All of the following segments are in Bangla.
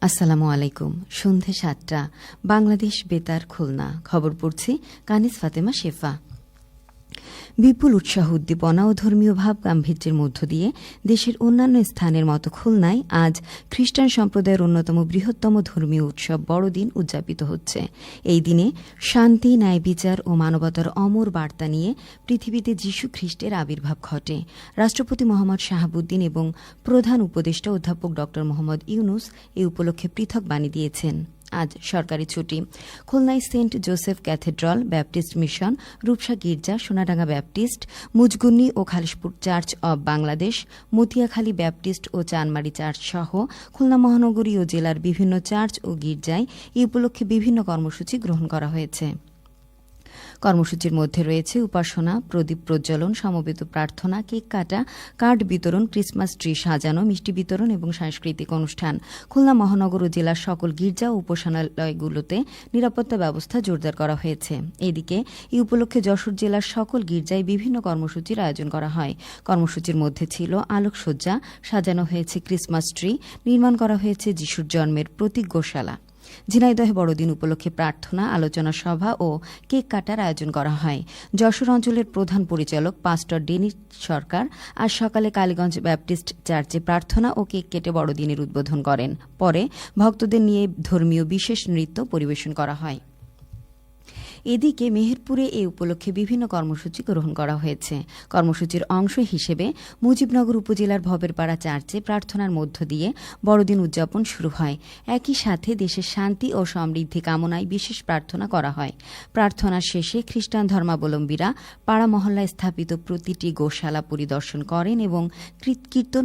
আসসালামু আলাইকুম। সন্ধে ৭টা, বাংলাদেশ বেতার খুলনা। খবর পড়ছি কানিজ ফাতেমা শেফা। বিপুল উৎসাহ উদ্দীপনা ও ধর্মীয় ভাব গাম্ভীর্যের মধ্য দিয়ে দেশের অন্যান্য স্থানের মতো খুলনায় আজ খ্রিস্টান সম্প্রদায়ের অন্যতম বৃহত্তম ধর্মীয় উৎসব বড়দিন উদযাপিত হচ্ছে। এই দিনে শান্তি, ন্যায় বিচার ও মানবতার অমর বার্তা নিয়ে পৃথিবীতে যীশু খ্রিস্টের আবির্ভাব ঘটে। রাষ্ট্রপতি মোহাম্মদ শাহাবুদ্দিন এবং প্রধান উপদেষ্টা অধ্যাপক ড মোহাম্মদ ইউনুস এ উপলক্ষে পৃথক বাণী দিয়েছেন। আজ সরকারি ছুটি। খুলনায় Saint Joseph Cathedral, Baptist Mission, Rupsha গির্জা, সোনাডাঙ্গা ব্যাপটিস্ট, মুজগুন্নি ও Khalishpur Church of Bangladesh, Motiakhali Baptist ও চানমারি চার্চ সহ খুলনা মহানগরী ও জেলার বিভিন্ন চার্চ ও গির্জায় এই উপলক্ষে বিভিন্ন কর্মসূচি গ্রহণ করা হয়েছে। কর্মসূচির মধ্যে রয়েছে উপাসনা, প্রদীপ প্রজ্বলন, সমবেত প্রার্থনা, কেক কাটা, কার্ড বিতরণ, ক্রিসমাস ট্রি সাজানো, মিষ্টি বিতরণ এবং সাংস্কৃতিক অনুষ্ঠান। খুলনা মহানগর ও জেলার সকল গির্জা ও উপাসনালয়গুলোতে নিরাপত্তা ব্যবস্থা জোরদার করা হয়েছে। এদিকে এই উপলক্ষে যশোর জেলার সকল গির্জায় বিভিন্ন কর্মসূচির আয়োজন করা হয়। কর্মসূচির মধ্যে ছিল আলোকসজ্জা, সাজানো হয়েছে ক্রিসমাস ট্রি, নির্মাণ করা হয়েছে যিশুর জন্মের প্রতীক গোশালা। ঝিনাইদহে বড়দিন উপলক্ষে প্রার্থনা, আলোচনা সভা ও কেক কাটার আয়োজন করা হয়। যশোর অঞ্চলের প্রধান পরিচালক পাস্টর ডেনি সরকার আজ সকালে কালীগঞ্জ ব্যাপটিস্ট চার্চে প্রার্থনা ও কেক কেটে বড়দিনের উদ্বোধন করেন। পরে ভক্তদের নিয়ে ধর্মীয় বিশেষ নৃত্য পরিবেশন করা হয়। এদিকে মেহেরপুরে এ উপলক্ষে বিভিন্ন কর্মসূচি গ্রহণ করা হয়েছে। কর্মসূচির অংশ হিসেবে মুজিবনগর উপজেলার ভবেরপাড়া চার্চে প্রার্থনার মধ্য দিয়ে বড়দিন উদযাপন শুরু হয়। একই সাথে দেশের শান্তি ও সমৃদ্ধি কামনায় বিশেষ প্রার্থনা করা হয়। প্রার্থনার শেষে খ্রিস্টান ধর্মাবলম্বীরা পাড়া মহল্লায় স্থাপিত প্রতিটি গোশালা পরিদর্শন করেন এবং কীর্তন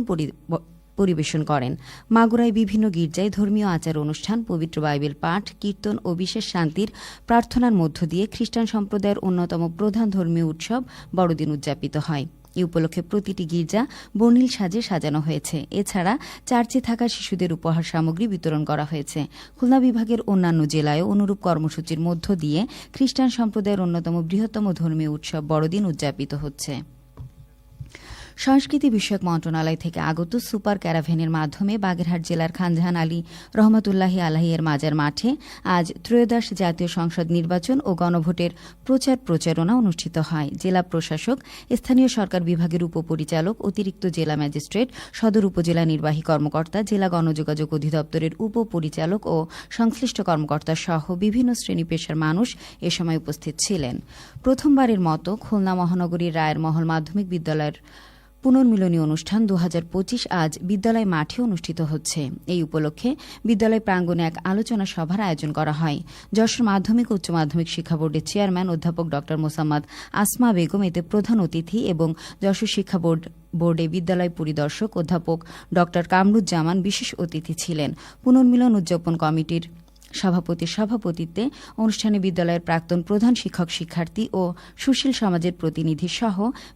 পরিবেশন করেন। মাগুরায় বিভিন্ন গির্জায় ধর্মীয় আচার অনুষ্ঠান, পবিত্র বাইবেল পাঠ, কীর্তন ও বিশেষ শান্তির প্রার্থনার মধ্য দিয়ে খ্রিস্টান সম্প্রদায়ের অন্যতম প্রধান ধর্মীয় উৎসব বড়দিন উদযাপিত হয়। এই উপলক্ষে প্রতিটি গির্জা বর্ণিল সাজে সাজানো হয়েছে। এছাড়া চার্চে থাকা শিশুদের উপহার সামগ্রী বিতরণ করা হয়েছে। খুলনা বিভাগের অন্যান্য জেলায়ও অনুরূপ কর্মসূচির মধ্য দিয়ে খ্রিস্টান সম্প্রদায়ের অন্যতম বৃহত্তম ধর্মীয় উৎসব বড়দিন উদযাপিত হচ্ছে। সংস্কৃতি বিষয়ক মন্ত্রণালয় থেকে আগত সুপার ক্যারাভ্যানের মাধ্যমে বাগেরহাট জেলার খানজাহান আলী রহমতুল্লাহি আলাহির মাজার মাঠে আজ ত্রয়োদশ জাতীয় সংসদ নির্বাচন ও গণভোটের প্রচারণা অনুষ্ঠিত হয়। জেলা প্রশাসক, স্থানীয় সরকার বিভাগের উপপরিচালক, অতিরিক্ত জেলা ম্যাজিস্ট্রেট, সদর উপজেলা নির্বাহী কর্মকর্তা, জেলা গণযোগাযোগ অধিদপ্তরের উপপরিচালক ও সংশ্লিষ্ট কর্মকর্তা সহ বিভিন্ন শ্রেণী পেশার মানুষ এ সময় উপস্থিত ছিলেন। প্রথমবারের মতো খুলনা মহানগরীর রায়ের মহল মাধ্যমিক বিদ্যালয়ের পুনর্মিলনী অনুষ্ঠান ২০২৫ আজ বিদ্যালয় মাঠে অনুষ্ঠিত হচ্ছে। এই উপলক্ষে বিদ্যালয় প্রাঙ্গণে এক আলোচনা সভার আয়োজন করা হয়। যশোর মাধ্যমিক ও উচ্চ মাধ্যমিক শিক্ষা বোর্ডের চেয়ারম্যান অধ্যাপক ড মোসাম্মদ আসমা বেগম এতে প্রধান অতিথি এবং যশোর শিক্ষা বোর্ডে বিদ্যালয় পরিদর্শক অধ্যাপক ড কামরুজ্জামান বিশেষ অতিথি ছিলেন। পুনর্মিলন উদযাপন কমিটির সভাপতির সভাপতিত্বে অনুষ্ঠানে বিদ্যালয়ের প্রাক্তন প্রধান শিক্ষক, শিক্ষার্থী ও সুশীল সমাজের প্রতিনিধি সহ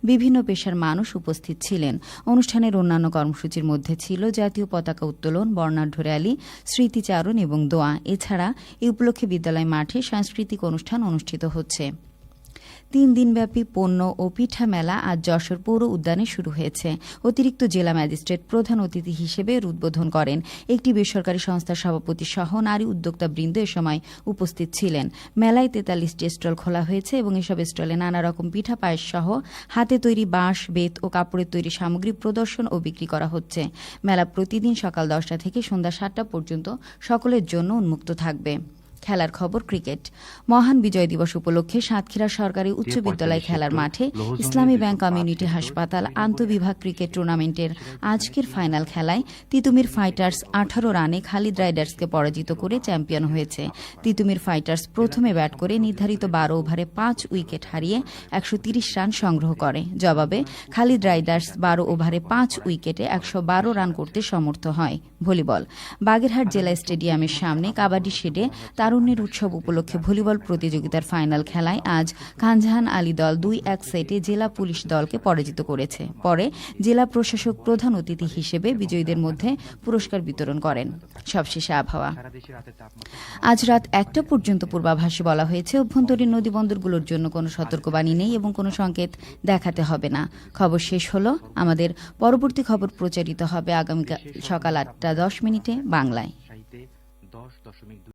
বিভিন্ন পেশার মানুষ উপস্থিত ছিলেন। অনুষ্ঠানের অন্যান্য কর্মসূচির মধ্যে ছিল জাতীয় পতাকা উত্তোলন, বর্ণাঢ্য র্যালি, স্মৃতিচারণ এবং দোয়া। এছাড়া এই উপলক্ষে বিদ্যালয় মাঠে সাংস্কৃতিক অনুষ্ঠান অনুষ্ঠিত হচ্ছে। ৩ দিনব্যাপী পণ্য ও পিঠা মেলা আজ যশোর পৌর উদ্যানে শুরু হয়েছে। অতিরিক্ত জেলা ম্যাজিস্ট্রেট প্রধান অতিথি হিসেবে এর উদ্বোধন করেন। একটি বেসরকারি সংস্থার সভাপতি সহ নারী উদ্যোক্তাবৃন্দ এ সময় উপস্থিত ছিলেন। মেলায় ৪৩টি স্টল খোলা হয়েছে এবং এসব স্টলে নানা রকম পিঠা, পায়েস সহ হাতে তৈরি বাঁশ, বেত ও কাপড়ের তৈরি সামগ্রী প্রদর্শন ও বিক্রি করা হচ্ছে। মেলা প্রতিদিন সকাল ১০টা থেকে সন্ধ্যা ৭টা পর্যন্ত সকলের জন্য উন্মুক্ত থাকবে। খেলার খবর, ক্রিকেট। মহান বিজয় দিবস উপলক্ষে সাতক্ষীরা সরকারি উচ্চ বিদ্যালয় খেলার মাঠে ইসলামী ব্যাংক কমিউনিটি হাসপাতাল আন্তঃবিভাগ ক্রিকেট টুর্নামেন্টের আজকের ফাইনাল খেলায় তিতুমির ফাইটার্স ১৮ রানে খালিদ রাইডার্সকে পরাজিত করে চ্যাম্পিয়ন হয়েছে। তিতুমির ফাইটার্স প্রথমে ব্যাট করে নির্ধারিত ১২ ওভারে ৫ উইকেট হারিয়ে ১৩০ রান সংগ্রহ করে। জবাবে খালিদ রাইডার্স ১২ ওভারে ৫ উইকেটে ১১২ রান করতে সমর্থ হয়। ভলিবল। বাগেরহাট জেলা স্টেডিয়ামের সামনে কাবাডি শেডে তারুণ্যের উৎসব উপলক্ষে ভলিবল প্রতিযোগিতার ফাইনাল খেলায় আজ খানজাহান আলী দল ২-১ সেটে জেলা পুলিশ দলকে পরাজিত করেছে। পরে জেলা প্রশাসক প্রধান অতিথি হিসেবে বিজয়ীদের মধ্যে পুরস্কার বিতরণ করেন। সবশেষে আবহাওয়া। আজ রাত ১টা পর্যন্ত পূর্বাভাসে বলা হয়েছে অভ্যন্তরীণ নদীবন্দরগুলোর জন্য কোনো সতর্কবাণী নেই এবং কোনো সংকেত দেখাতে হবে না। খবর শেষ হলো। আমাদের পরবর্তী খবর প্রচারিত হবে আগামীকাল সকাল ৮টা ১০ মিনিটে বাংলায়। 10.2